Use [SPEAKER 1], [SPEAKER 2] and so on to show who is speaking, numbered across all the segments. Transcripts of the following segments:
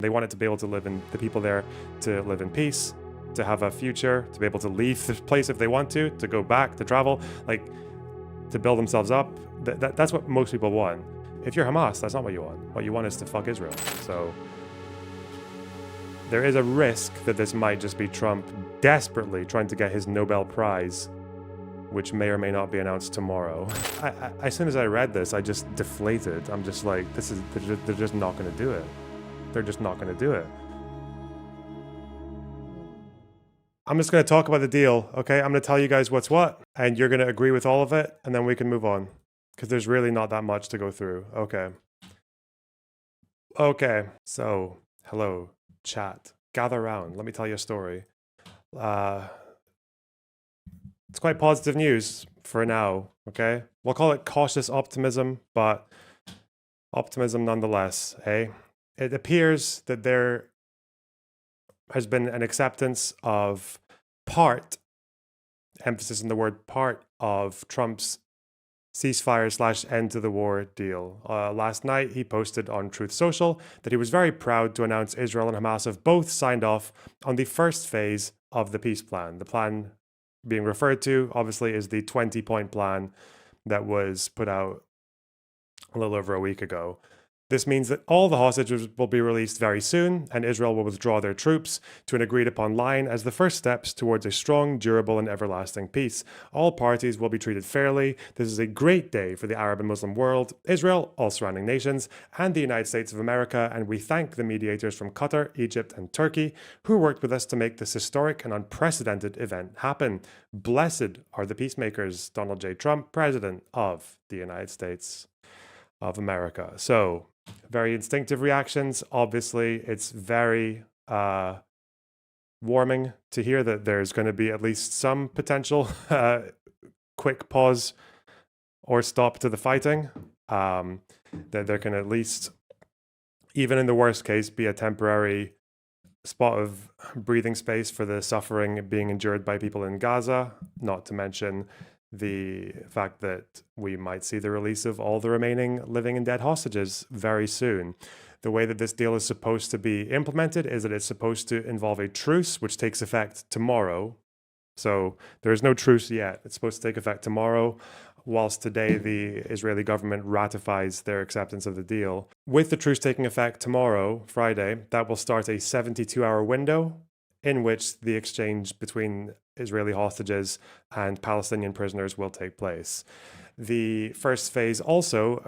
[SPEAKER 1] They want it to be able to live in, the people there to live in peace, to have a future, to be able to leave this place if they want to go back, to travel, like to build themselves up. That's what most people want. If you're Hamas, that's not what you want. What you want is to fuck Israel. So there is a risk that this might just be Trump desperately trying to get his Nobel Prize, which may or may not be announced tomorrow. As soon as I read this, I just deflated. I'm just like, they're just not going to do it. They're just not going to do it. I'm just going to talk about the deal, okay? I'm going to tell you guys what's what, and you're going to agree with all of it, and then we can move on, because there's really not that much to go through. Okay, so hello, chat. Gather around. Let me tell you a story. It's quite positive news for now, okay? We'll call it cautious optimism, but optimism nonetheless, eh? It appears that there has been an acceptance of part, emphasis on the word part, of Trump's ceasefire / end to the war deal. Last night, he posted on Truth Social that he was very proud to announce Israel and Hamas have both signed off on the first phase of the peace plan. The plan being referred to, obviously, is the 20-point plan that was put out a little over a week ago. This means that all the hostages will be released very soon, and Israel will withdraw their troops to an agreed-upon line as the first steps towards a strong, durable, and everlasting peace. All parties will be treated fairly. This is a great day for the Arab and Muslim world, Israel, all surrounding nations, and the United States of America, and we thank the mediators from Qatar, Egypt, and Turkey who worked with us to make this historic and unprecedented event happen. Blessed are the peacemakers. Donald J. Trump, President of the United States of America. So, very instinctive reactions. Obviously, it's very warming to hear that there's going to be at least some potential quick pause or stop to the fighting. That there can at least, even in the worst case, be a temporary spot of breathing space for the suffering being endured by people in Gaza, not to mention the fact that we might see the release of all the remaining living and dead hostages very soon. The way that this deal is supposed to be implemented is that it's supposed to involve a truce, which takes effect tomorrow. So there is no truce yet. It's supposed to take effect tomorrow, whilst today the Israeli government ratifies their acceptance of the deal. With the truce taking effect tomorrow, Friday, that will start a 72-hour window in which the exchange between Israeli hostages and Palestinian prisoners will take place. The first phase also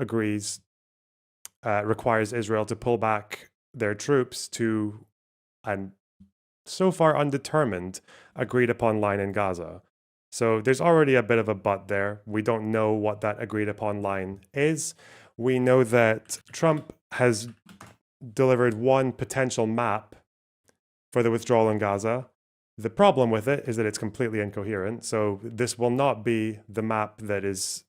[SPEAKER 1] requires Israel to pull back their troops to an so far undetermined agreed upon line in Gaza. So there's already a bit of a but there. We don't know what that agreed upon line is. We know that Trump has delivered one potential map for the withdrawal in Gaza. The problem with it is that it's completely incoherent. So this will not be the map that is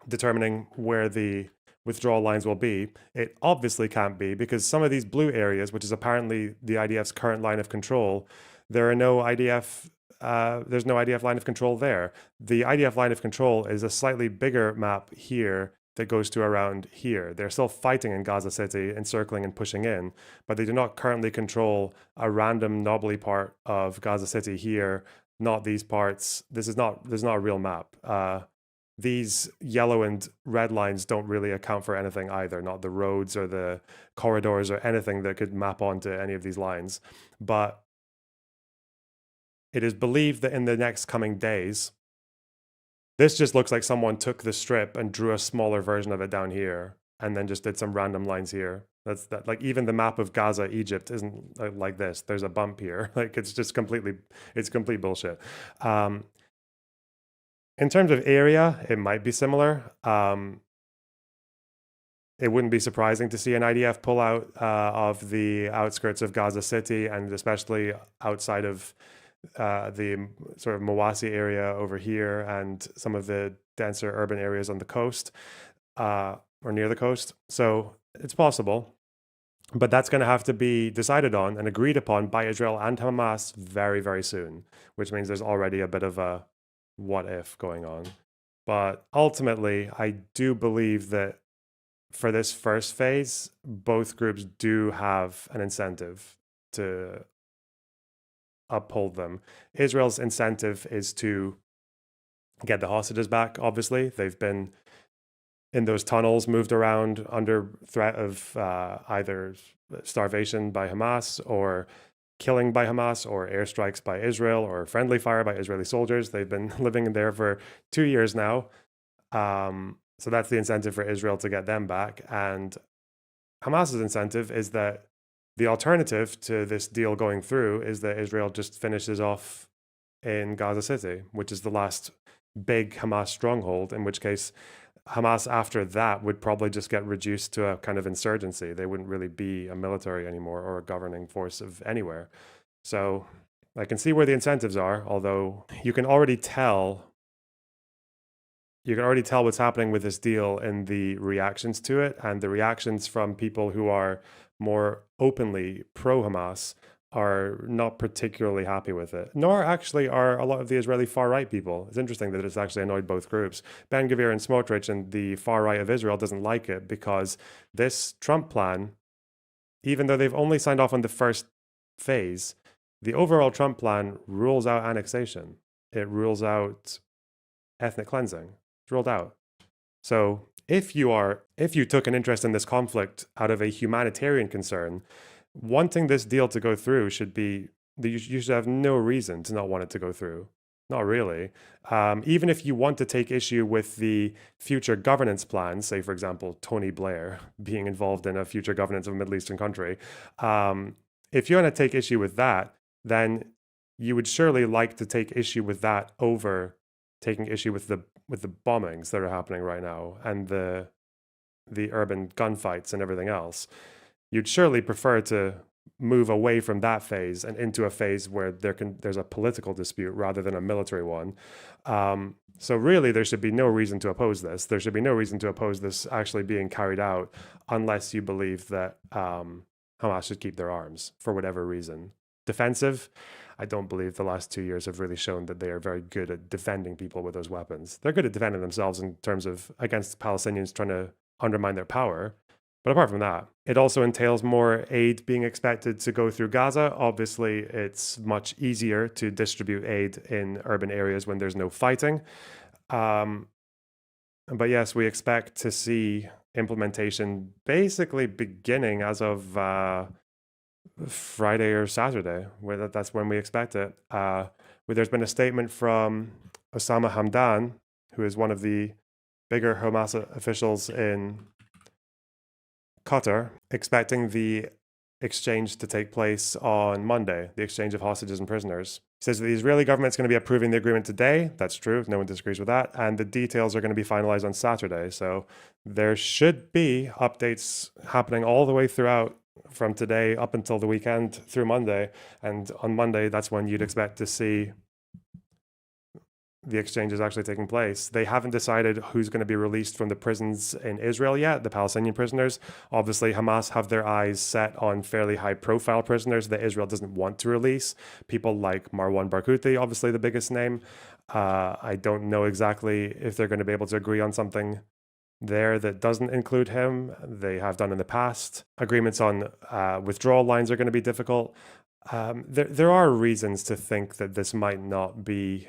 [SPEAKER 1] determining where the withdrawal lines will be. It obviously can't be, because some of these blue areas, which is apparently the IDF's current line of control, there's no IDF line of control there. The IDF line of control is a slightly bigger map here that goes to around here. They're still fighting in Gaza City, encircling and pushing in, but they do not currently control a random knobbly part of Gaza City here, not these parts. This is not a real map. These yellow and red lines don't really account for anything either, not the roads or the corridors or anything that could map onto any of these lines. But it is believed that in the next coming days, this just looks like someone took the strip and drew a smaller version of it down here and then just did some random lines here. That's that. Like, even the map of Gaza, Egypt isn't like this. There's a bump here. Like, it's just complete bullshit. In terms of area, it might be similar. It wouldn't be surprising to see an IDF pull out of the outskirts of Gaza City, and especially outside of the sort of Mawasi area over here and some of the denser urban areas on the coast or near the coast. So it's possible, but that's going to have to be decided on and agreed upon by Israel and Hamas very, very soon, which means there's already a bit of a what if going on. But ultimately, I do believe that for this first phase, both groups do have an incentive to uphold them. Israel's incentive is to get the hostages back, obviously. They've been in those tunnels, moved around under threat of either starvation by Hamas or killing by Hamas or airstrikes by Israel or friendly fire by Israeli soldiers. They've been living there for 2 years now. So that's the incentive for Israel to get them back. And Hamas's incentive is that the alternative to this deal going through is that Israel just finishes off in Gaza City, which is the last big Hamas stronghold, in which case Hamas after that would probably just get reduced to a kind of insurgency. They wouldn't really be a military anymore or a governing force of anywhere. So I can see where the incentives are, although you can already tell what's happening with this deal in the reactions to it, and the reactions from people who are more openly pro-Hamas are not particularly happy with it, nor actually are a lot of the Israeli far-right people. It's interesting that it's actually annoyed both groups. Ben-Gvir and Smotrich and the far-right of Israel doesn't like it because this Trump plan, even though they've only signed off on the first phase, the overall Trump plan rules out annexation. It rules out ethnic cleansing. It's ruled out. So if you took an interest in this conflict out of a humanitarian concern, wanting this deal to go through should be, you should have no reason to not want it to go through. Not really. Even if you want to take issue with the future governance plans, say, for example, Tony Blair being involved in a future governance of a Middle Eastern country, if you want to take issue with that, then you would surely like to take issue with that over taking issue with the bombings that are happening right now and the urban gunfights and everything else. You'd surely prefer to move away from that phase and into a phase where there's a political dispute rather than a military one. So really, there should be no reason to oppose this. There should be no reason to oppose this actually being carried out unless you believe that Hamas should keep their arms for whatever reason. Defensive, I don't believe the last 2 years have really shown that they are very good at defending people with those weapons. They're good at defending themselves in terms of against Palestinians trying to undermine their power. But apart from that, it also entails more aid being expected to go through Gaza. Obviously, it's much easier to distribute aid in urban areas when there's no fighting. But yes, we expect to see implementation basically beginning as of Friday or Saturday. That's when we expect it. There's been a statement from Osama Hamdan, who is one of the bigger Hamas officials in Qatar, expecting the exchange to take place on Monday, the exchange of hostages and prisoners. He says that the Israeli government's going to be approving the agreement today. That's true. No one disagrees with that. And the details are going to be finalized on Saturday. So there should be updates happening all the way throughout from today up until the weekend through Monday. And on Monday, that's when you'd expect to see the exchange is actually taking place. They haven't decided who's going to be released from the prisons in Israel yet, the Palestinian prisoners. Obviously, Hamas have their eyes set on fairly high-profile prisoners that Israel doesn't want to release. People like Marwan Barghouti, obviously the biggest name. I don't know exactly if they're going to be able to agree on something there that doesn't include him. They have done in the past. Agreements on withdrawal lines are going to be difficult. There are reasons to think that this might not be...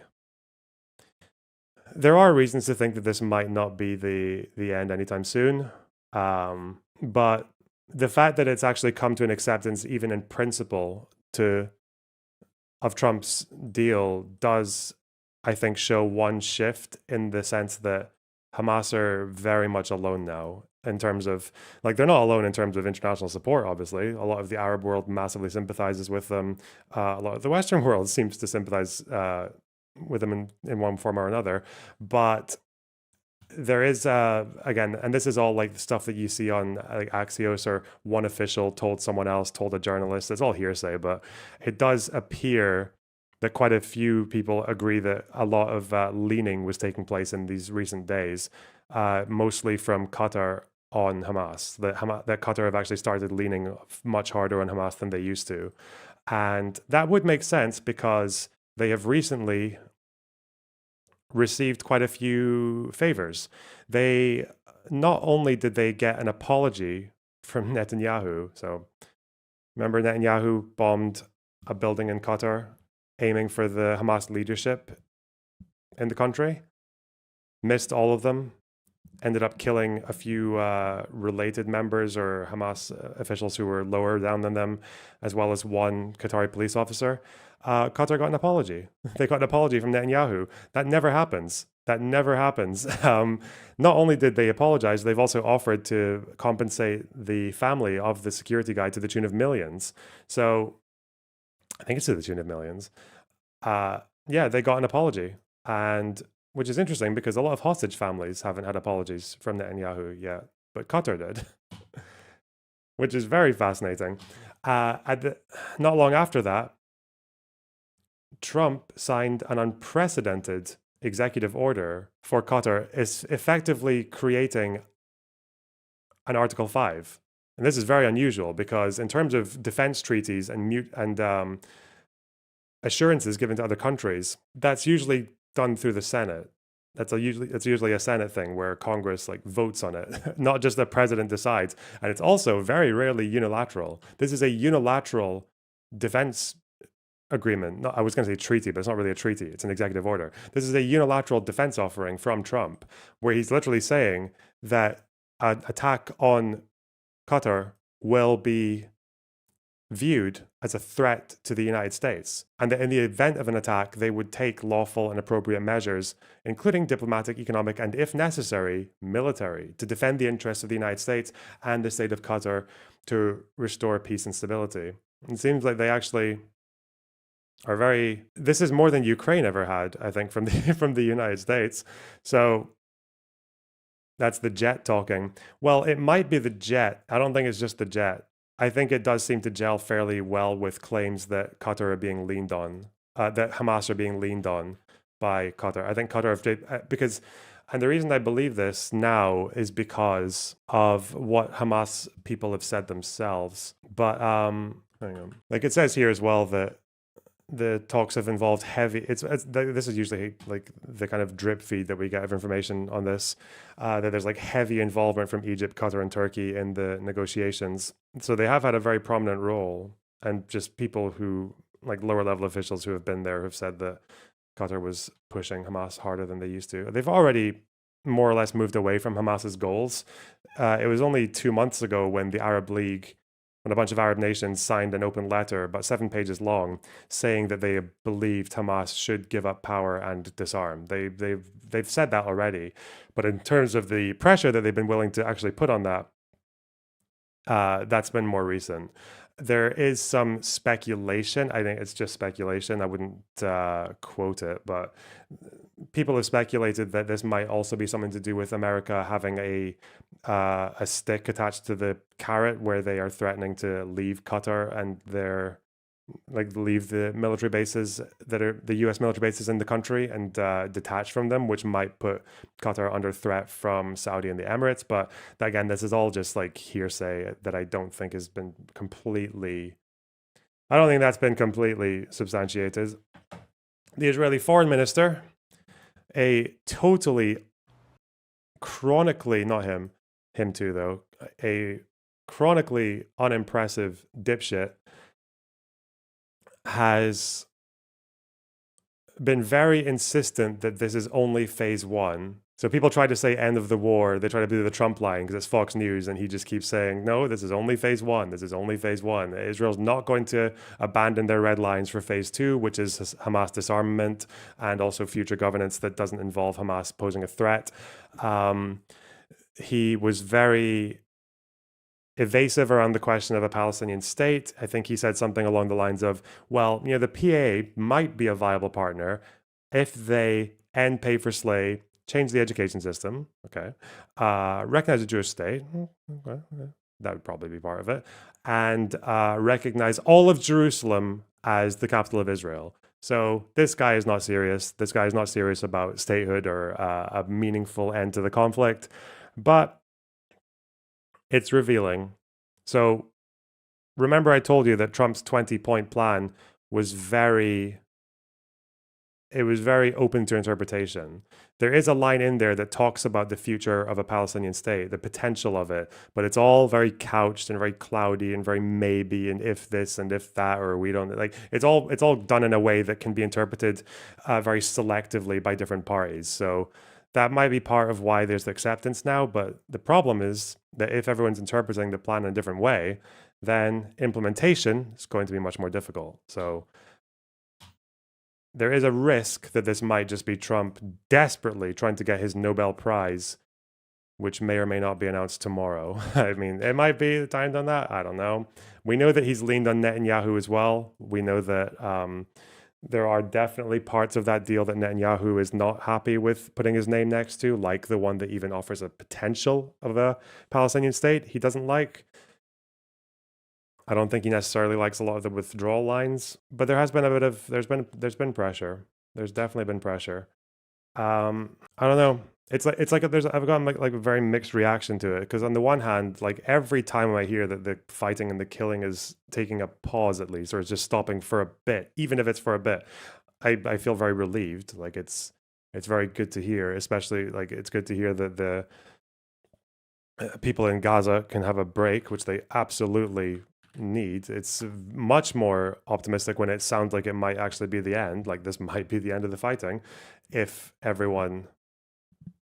[SPEAKER 1] There are reasons to think that this might not be the end anytime soon. But the fact that it's actually come to an acceptance, even in principle, of Trump's deal does, I think, show one shift in the sense that Hamas are very much alone now in terms of, like, they're not alone in terms of international support, obviously. A lot of the Arab world massively sympathizes with them. A lot of the Western world seems to sympathize with them in one form or another. But there is, again, and this is all like the stuff that you see on like Axios, or one official told someone else, told a journalist. It's all hearsay, but it does appear that quite a few people agree that a lot of leaning was taking place in these recent days, mostly from Qatar on Hamas. That Qatar have actually started leaning much harder on Hamas than they used to. And that would make sense because they have recently received quite a few favors. They not only did they get an apology from Netanyahu, so remember Netanyahu bombed a building in Qatar aiming for the Hamas leadership in the country, missed all of them, ended up killing a few related members or Hamas officials who were lower down than them, as well as one Qatari police officer. Qatar got an apology. They got an apology from Netanyahu. That never happens. That never happens. Not only did they apologize, they've also offered to compensate the family of the security guy to the tune of millions. So I think it's to the tune of millions. Yeah, they got an apology. And which is interesting because a lot of hostage families haven't had apologies from Netanyahu yet, but Qatar did, which is very fascinating. Not long after that, Trump signed an unprecedented executive order for Qatar, is effectively creating an Article 5. And this is very unusual because in terms of defense treaties and assurances given to other countries, that's usually done through the Senate. It's usually a Senate thing where Congress like votes on it, not just the president decides. And it's also very rarely unilateral. This is a unilateral defense agreement. I was going to say treaty, but it's not really a treaty. It's an executive order. This is a unilateral defense offering from Trump, where he's literally saying that an attack on Qatar will be viewed as a threat to the United States, and that in the event of an attack, they would take lawful and appropriate measures, including diplomatic, economic, and if necessary, military, to defend the interests of the United States and the state of Qatar to restore peace and stability. It seems like they actually are very, this is more than Ukraine ever had, I think, from the United States. So that's the jet talking. Well, it might be the jet. I don't think it's just the jet. I think it does seem to gel fairly well with claims that Qatar are being leaned on, that Hamas are being leaned on by Qatar. I think Qatar, because, and the reason I believe this now is because of what Hamas people have said themselves. But hang on. Like it says here as well that the talks have involved heavy, this is usually like the kind of drip feed that we get of information on this, that there's like heavy involvement from Egypt, Qatar, and Turkey in the negotiations. So they have had a very prominent role, and just people who, like lower level officials who have been there, have said that Qatar was pushing Hamas harder than they used to. They've already more or less moved away from Hamas's goals. It was only 2 months ago when the Arab League, when a bunch of Arab nations signed an open letter, about 7 pages long, saying that they believed Hamas should give up power and disarm. They've said that already, but in terms of the pressure that they've been willing to actually put on that, that's been more recent. There is some speculation. I think it's just speculation. I wouldn't quote it, but people have speculated that this might also be something to do with America having a stick attached to the carrot, where they are threatening to leave Qatar and leave the military bases that are the U.S. military bases in the country and detach from them, which might put Qatar under threat from Saudi and the Emirates. But again, this is all just like hearsay that I don't think has been completely. I don't think that's been completely substantiated. The Israeli foreign minister, a totally chronically, not him too though, a chronically unimpressive dipshit, has been very insistent that this is only phase 1. So people try to say end of the war. They try to do the Trump line because it's Fox News, and he just keeps saying, no, this is only phase 1. This is only phase 1. Israel's not going to abandon their red lines for phase 2, which is Hamas disarmament and also future governance that doesn't involve Hamas posing a threat. He was very evasive around the question of a Palestinian state. I think he said something along the lines of, well, the PA might be a viable partner if they end pay for slay, change the education system, okay, recognize a Jewish state, okay, that would probably be part of it, and recognize all of Jerusalem as the capital of Israel. So this guy is not serious. This guy is not serious about statehood or a meaningful end to the conflict, but it's revealing. So remember I told you that Trump's 20-point plan was very it was very open to interpretation. There is a line in there that talks about the future of a Palestinian state, the potential of it, but it's all very couched and very cloudy and very maybe and if this and if that, or we don't like it's all done in a way that can be interpreted very selectively by different parties. So that might be part of why there's acceptance now, but the problem is that if everyone's interpreting the plan in a different way, then implementation is going to be much more difficult. So there is a risk that this might just be Trump desperately trying to get his Nobel Prize, which may or may not be announced tomorrow. I mean, it might be timed on that. I don't know. We know that he's leaned on Netanyahu as well. We know that there are definitely parts of that deal that Netanyahu is not happy with putting his name next to, like the one that even offers a potential of a Palestinian state he doesn't like. I don't think he necessarily likes a lot of the withdrawal lines, but there has been a bit of there's been pressure. There's definitely been pressure. I don't know. It's like I've gotten like a very mixed reaction to it because on the one hand, like every time I hear that the fighting and the killing is taking a pause at least, or it's just stopping for a bit, even if it's for a bit, I feel very relieved. Like it's very good to hear, especially like it's good to hear that the people in Gaza can have a break, which they absolutely need. It's much more optimistic when it sounds like it might actually be the end, like this might be the end of the fighting if everyone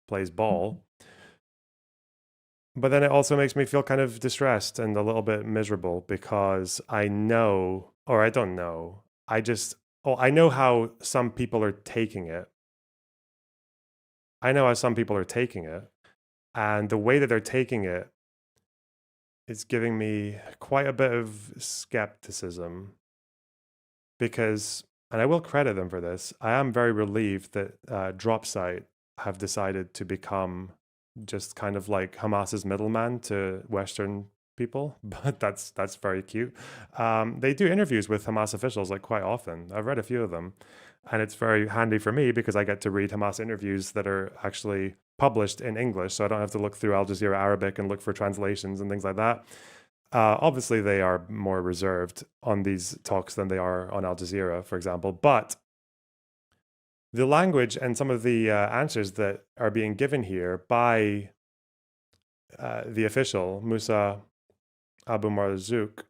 [SPEAKER 1] plays ball. But then it also makes me feel kind of distressed and a little bit miserable because I know, or I don't know, I know how some people are taking it. I know how some people are taking it, and the way that they're taking it is giving me quite a bit of skepticism because, and I will credit them for this, I am very relieved that Dropsite have decided to become just kind of like Hamas's middleman to Western people, but that's very cute. They do interviews with Hamas officials like quite often. I've read a few of them, and it's very handy for me because I get to read Hamas interviews that are actually published in English, so I don't have to look through Al Jazeera Arabic and look for translations and things like that. Obviously, they are more reserved on these talks than they are on Al Jazeera, for example, but the language and some of the answers that are being given here by the official, Musa Abu Marzouk,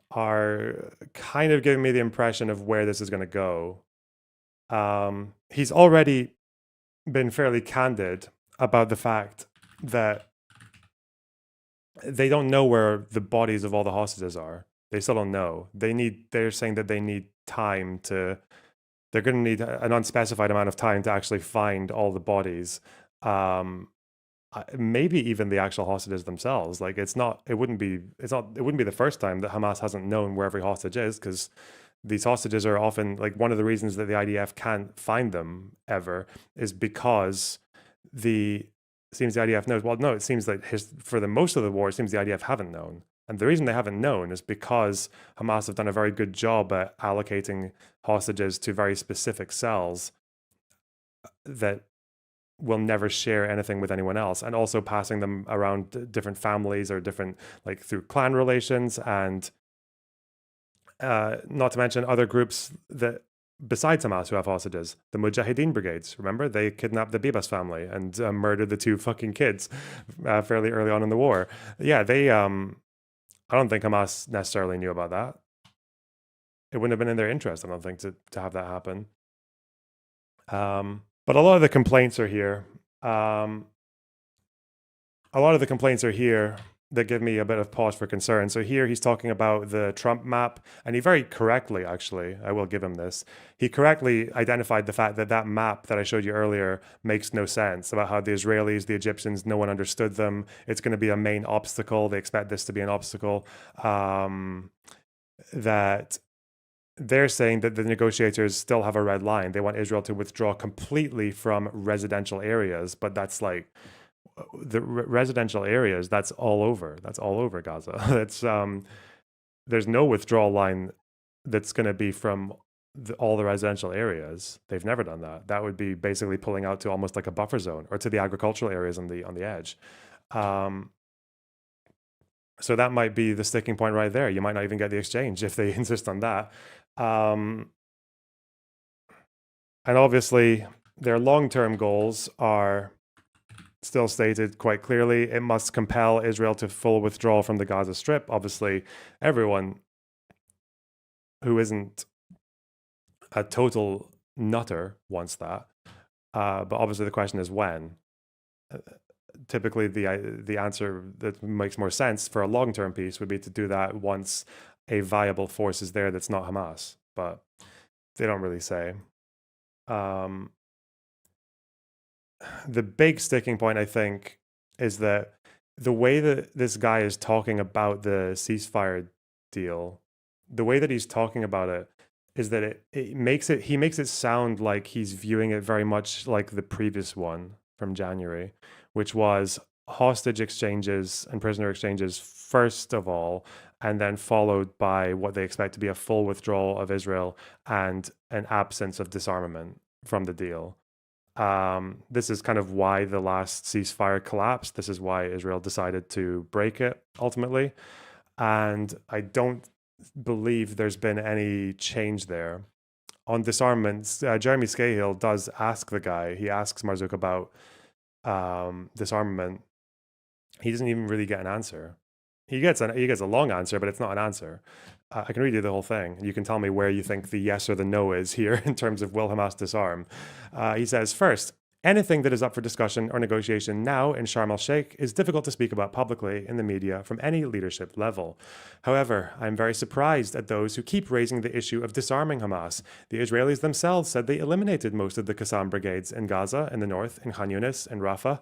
[SPEAKER 1] are kind of giving me the impression of where this is going to go. He's already been fairly candid about the fact that they don't know where the bodies of all the hostages are. They still don't know. They're saying that they need time to, they're going to need an unspecified amount of time to actually find all the bodies. Maybe even the actual hostages themselves. Like it wouldn't be the first time that Hamas hasn't known where every hostage is, because these hostages are often, like, one of the reasons that the IDF can't find them ever is because the IDF knows. Well, no, it seems like for the most of the war, it seems the IDF haven't known. And the reason they haven't known is because Hamas have done a very good job at allocating hostages to very specific cells that will never share anything with anyone else, and also passing them around different families or different, like, through clan relations, and not to mention other groups that besides Hamas who have hostages. The Mujahideen brigades, remember? They kidnapped the Bibas family and murdered the two fucking kids fairly early on in the war. Yeah, I don't think Hamas necessarily knew about that. It wouldn't have been in their interest, I don't think, to have that happen. But a lot of the complaints are here. That give me a bit of pause for concern. So here he's talking about the Trump map, and he very correctly, actually, I will give him this, he correctly identified the fact that that map that I showed you earlier makes no sense, about how the Israelis, the Egyptians, no one understood them. It's going to be a main obstacle. They expect this to be an obstacle. That they're saying that the negotiators still have a red line. They want Israel to withdraw completely from residential areas, but that's like, the residential areas, that's all over Gaza. That's there's no withdrawal line that's going to be from all the residential areas. They've never done that. That would be basically pulling out to almost like a buffer zone, or to the agricultural areas on the edge. So that might be the sticking point right there. You might not even get the exchange if they insist on that. And obviously, their long-term goals are still stated quite clearly. It must compel Israel to full withdrawal from the Gaza Strip. Obviously, everyone who isn't a total nutter wants that. But obviously, the question is when. Typically, the answer that makes more sense for a long-term peace would be to do that once a viable force is there that's not Hamas. But they don't really say. The big sticking point, I think, is that the way that this guy is talking about the ceasefire deal, the way that he's talking about it is that he makes it sound like he's viewing it very much like the previous one from January, which was hostage exchanges and prisoner exchanges first of all, and then followed by what they expect to be a full withdrawal of Israel and an absence of disarmament from the deal. This is kind of why the last ceasefire collapsed. This is why Israel decided to break it ultimately. And I don't believe there's been any change there. On disarmament, Jeremy Scahill does ask the guy, he asks Marzouk about disarmament. He doesn't even really get an answer. He gets a long answer, but it's not an answer. I can read you the whole thing. You can tell me where you think the yes or the no is here in terms of will Hamas disarm. He says, first, anything that is up for discussion or negotiation now in Sharm el-Sheikh is difficult to speak about publicly in the media from any leadership level. However, I am very surprised at those who keep raising the issue of disarming Hamas. The Israelis themselves said they eliminated most of the Qassam brigades in Gaza, in the north, in Khan Yunis, in Rafah,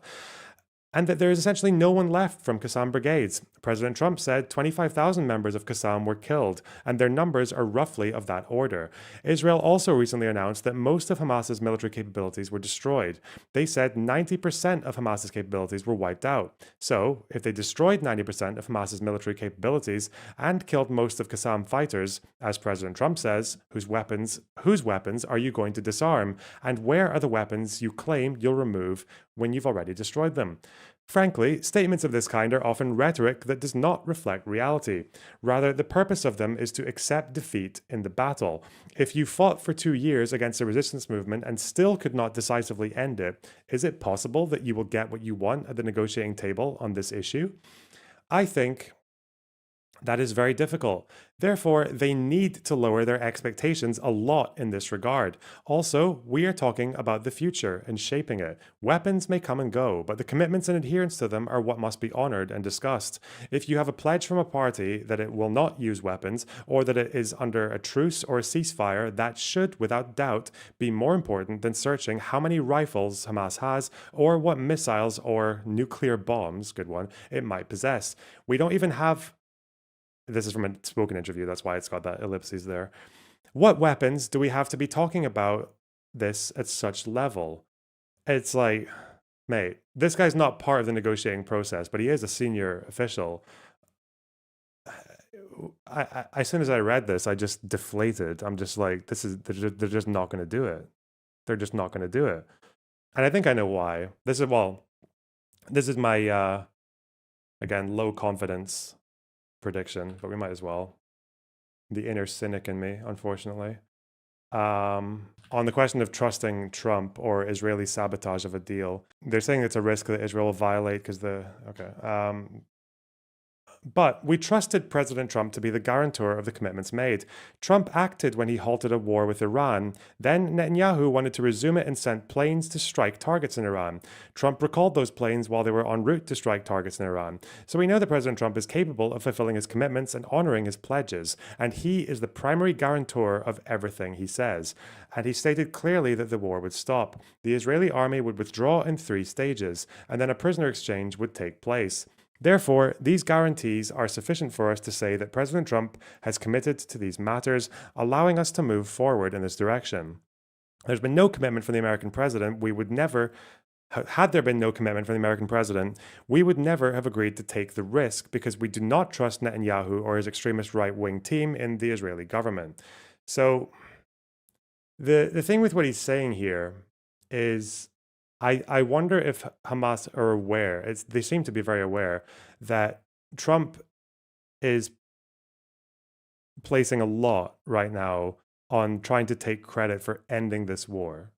[SPEAKER 1] and that there is essentially no one left from Qassam brigades. President Trump said 25,000 members of Qassam were killed, and their numbers are roughly of that order. Israel also recently announced that most of Hamas's military capabilities were destroyed. They said 90% of Hamas's capabilities were wiped out. So, if they destroyed 90% of Hamas's military capabilities and killed most of Qassam fighters, as President Trump says, whose weapons are you going to disarm? And where are the weapons you claim you'll remove when you've already destroyed them? Frankly, statements of this kind are often rhetoric that does not reflect reality. Rather, the purpose of them is to accept defeat in the battle. If you fought for 2 years against a resistance movement and still could not decisively end it, is it possible that you will get what you want at the negotiating table on this issue? I think that is very difficult. Therefore, they need to lower their expectations a lot in this regard. Also, we are talking about the future and shaping it. Weapons may come and go, but the commitments and adherence to them are what must be honored and discussed. If you have a pledge from a party that it will not use weapons, or that it is under a truce or a ceasefire, that should, without doubt, be more important than searching how many rifles Hamas has, or what missiles or nuclear bombs, good one, it might possess. We don't even have... This is from a spoken interview, that's why it's got that ellipses there. What weapons do we have to be talking about this at such level? It's like, mate, this guy's not part of the negotiating process, but he is a senior official. As soon as I read this, I just deflated. I'm just like, they're just not going to do it. They're just not going to do it. And I think I know why. This is my, again, low confidence prediction, but we might as well. The inner cynic in me, unfortunately. On the question of trusting Trump or Israeli sabotage of a deal, they're saying it's a risk that Israel will violate because but we trusted President Trump to be the guarantor of the commitments made. Trump acted when he halted a war with Iran. Then Netanyahu wanted to resume it and sent planes to strike targets in Iran. Trump recalled those planes while they were en route to strike targets in Iran. So we know that President Trump is capable of fulfilling his commitments and honoring his pledges. And he is the primary guarantor of everything he says. And he stated clearly that the war would stop. The Israeli army would withdraw in 3 stages, and then a prisoner exchange would take place. Therefore, these guarantees are sufficient for us to say that President Trump has committed to these matters, allowing us to move forward in this direction. There's been no commitment from the American president. We would never, had there been no commitment from the American president, we would never have agreed to take the risk because we do not trust Netanyahu or his extremist right-wing team in the Israeli government. So the thing with what he's saying here is, I wonder if Hamas are aware, they seem to be very aware, that Trump is placing a lot right now on trying to take credit for ending this war.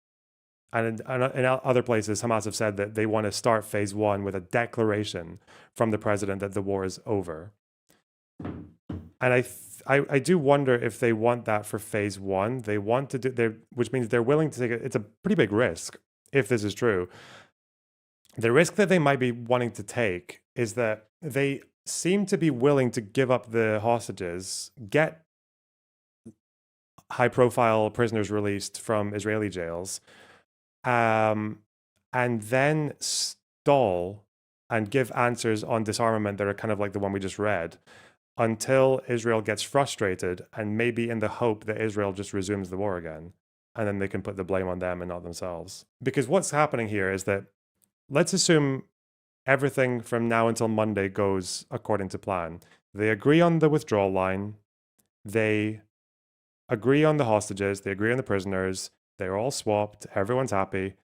[SPEAKER 1] And in other places, Hamas have said that they want to start phase 1 with a declaration from the president that the war is over. And I do wonder if they want that for phase 1. They want to do, which means they're willing to take it. It's a pretty big risk if this is true. The risk that they might be wanting to take is that they seem to be willing to give up the hostages, get high-profile prisoners released from Israeli jails, and then stall and give answers on disarmament that are kind of like the one we just read until Israel gets frustrated, and maybe in the hope that Israel just resumes the war again. And then they can put the blame on them and not themselves. Because what's happening here is that, let's assume everything from now until Monday goes according to plan. They agree on the withdrawal line. They agree on the hostages. They agree on the prisoners. They're all swapped. Everyone's happy.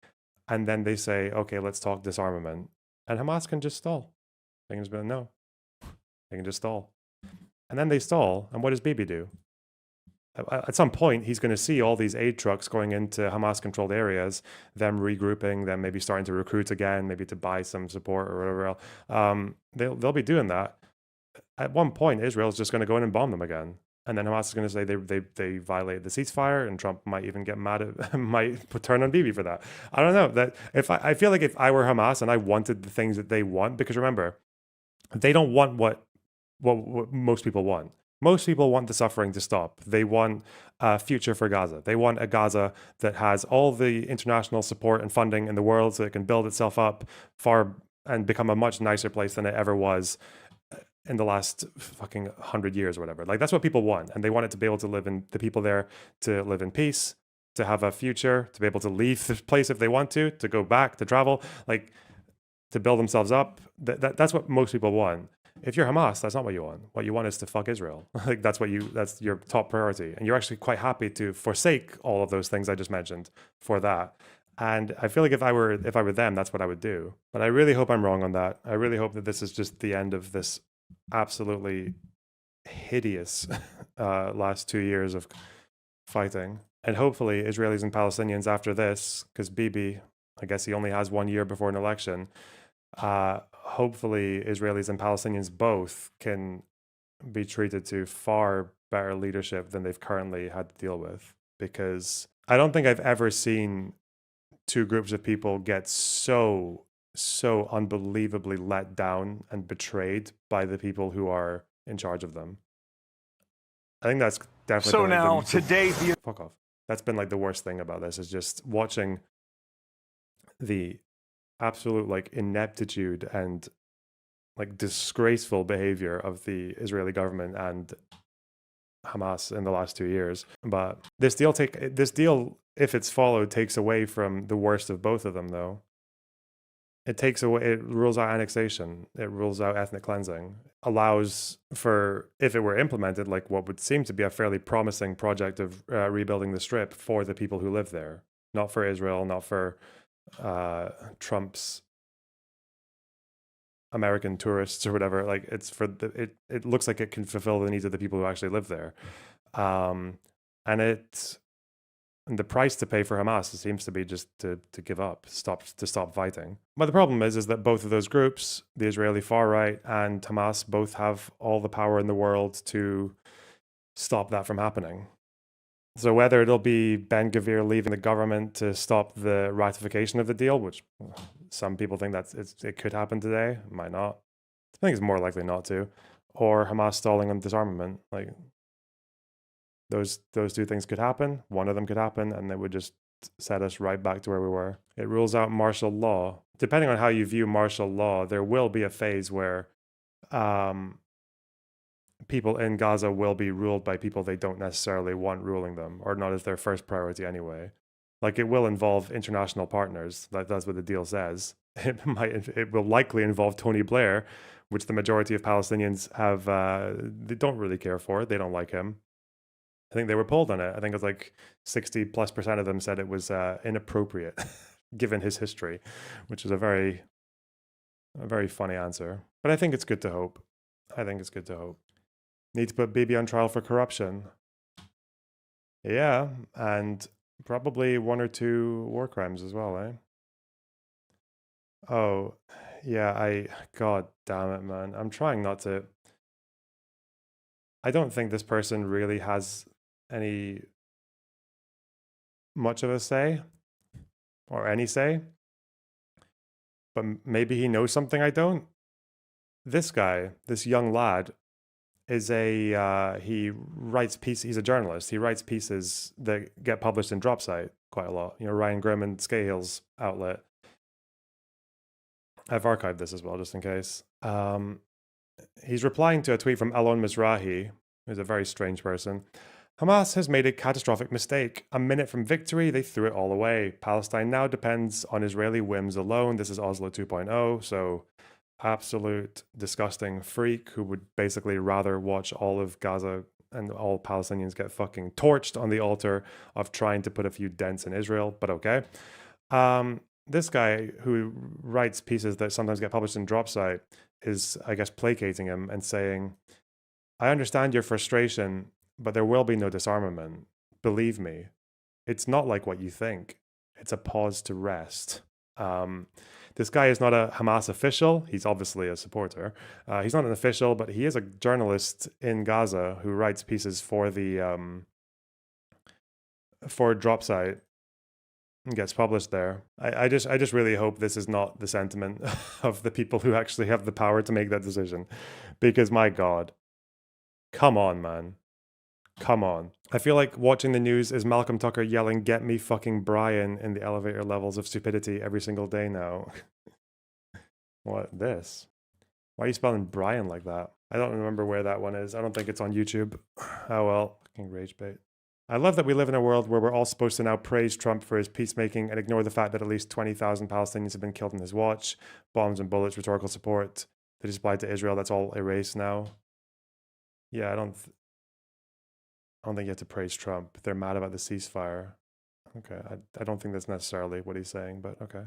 [SPEAKER 1] And then they say, okay, let's talk disarmament. And Hamas can just stall. They can just be like, no. They can just stall. And then they stall. And what does Bibi do? At some point, he's going to see all these aid trucks going into Hamas-controlled areas, them regrouping, them maybe starting to recruit again, maybe to buy some support or whatever else. They'll be doing that. At one point, Israel's just going to go in and bomb them again. And then Hamas is going to say they violated the ceasefire, and Trump might even get mad at, might turn on Bibi for that. I don't know. That if I feel like if I were Hamas and I wanted the things that they want, because remember, they don't want what most people want. Most people want the suffering to stop. They want a future for Gaza. They want a Gaza that has all the international support and funding in the world so it can build itself up far and become a much nicer place than it ever was in the last fucking 100 years or whatever. Like, that's what people want. And they want it to be able to live in, the people there to live in peace, to have a future, to be able to leave the place if they want to go back, to travel, like to build themselves up. That's what most people want. If you're Hamas, that's not what you want. What you want is to fuck Israel. Like that's your top priority. And you're actually quite happy to forsake all of those things I just mentioned for that. And I feel like if I were them, that's what I would do. But I really hope I'm wrong on that. I really hope that this is just the end of this absolutely hideous last 2 years of fighting. And hopefully Israelis and Palestinians after this, because Bibi, I guess he only has 1 year before an election, hopefully Israelis and Palestinians both can be treated to far better leadership than they've currently had to deal with. Because I don't think I've ever seen two groups of people get so unbelievably let down and betrayed by the people who are in charge of them. I think that's definitely...
[SPEAKER 2] So now, today...
[SPEAKER 1] Fuck off. That's been like the worst thing about this, is just watching the absolute like ineptitude and like disgraceful behavior of the Israeli government and Hamas in the last 2 years. But this deal, if it's followed, takes away from the worst of both of them, though. It rules out annexation. It rules out ethnic cleansing. Allows for, if it were implemented, like what would seem to be a fairly promising project of rebuilding the Strip for the people who live there, not for Israel, not for Trump's American tourists or whatever. Like it's for it looks like it can fulfill the needs of the people who actually live there, and the price to pay for Hamas seems to be just to give up, stop fighting. But the problem is that both of those groups, the Israeli far right and Hamas, both have all the power in the world to stop that from happening. So whether it'll be Ben-Gvir leaving the government to stop the ratification of the deal, which some people think it could happen today, it might not. I think it's more likely not to. Or Hamas stalling on disarmament. Like those two things could happen. One of them could happen, and it would just set us right back to where we were. It rules out martial law. Depending on how you view martial law, there will be a phase where people in Gaza will be ruled by people they don't necessarily want ruling them, or not as their first priority anyway. Like it will involve international partners. That's what the deal says. It will likely involve Tony Blair, which the majority of Palestinians they don't really care for. They don't like him. I think they were polled on it. I think it was like 60+% of them said it was inappropriate given his history, which is a very funny answer. But I think it's good to hope. Need to put Bibi on trial for corruption. Yeah, and probably one or two war crimes as well, eh? Oh, yeah, God damn it, man. I'm trying not to. I don't think this person really has any much of a say or any say, but maybe he knows something I don't. This guy, this young lad, is he writes pieces. He's a journalist. He writes pieces that get published in Dropsite quite a lot. You know, Ryan Grimm and Scahill's outlet. I've archived this as well, just in case. He's replying to a tweet from Alon Mizrahi, who's a very strange person. Hamas has made a catastrophic mistake. A minute from victory, they threw it all away. Palestine now depends on Israeli whims alone. This is Oslo 2.0, so absolute disgusting freak who would basically rather watch all of Gaza and all Palestinians get fucking torched on the altar of trying to put a few dents in Israel, but okay. This guy who writes pieces that sometimes get published in Dropsite is, I guess, placating him and saying, I understand your frustration, but there will be no disarmament. Believe me, it's not like what you think. It's a pause to rest. This guy is not a Hamas official. He's obviously a supporter. He's not an official, but he is a journalist in Gaza who writes pieces for the for Dropsite and gets published there. I just really hope this is not the sentiment of the people who actually have the power to make that decision, because my God, come on, man. Come on. I feel like watching the news is Malcolm Tucker yelling, "Get me fucking Brian" in the elevator levels of stupidity every single day now. What, this? Why are you spelling Brian like that? I don't remember where that one is. I don't think it's on YouTube. Oh well, fucking rage bait. I love that we live in a world where we're all supposed to now praise Trump for his peacemaking and ignore the fact that at least 20,000 Palestinians have been killed on his watch. Bombs and bullets, rhetorical support that is applied to Israel, that's all erased now. Yeah, I don't think you have to praise Trump. They're mad about the ceasefire. Okay, I don't think that's necessarily what he's saying, but okay.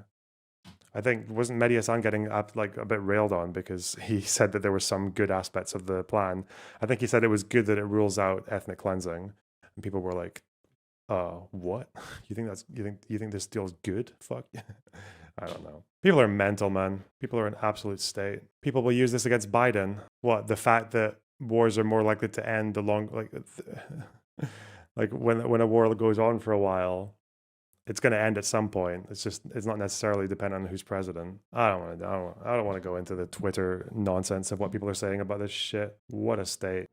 [SPEAKER 1] I think, wasn't Mehdi Hassan getting like a bit railed on because he said that there were some good aspects of the plan? I think he said it was good that it rules out ethnic cleansing, and people were like, what? You think this deal's good? Fuck. I don't know. People are mental, man. People are in absolute state. People will use this against Biden. What? The fact that wars are more likely to end like when a war goes on for a while, it's going to end at some point. It's not necessarily dependent on who's president. I don't want to go into the Twitter nonsense of what people are saying about this shit. What a state.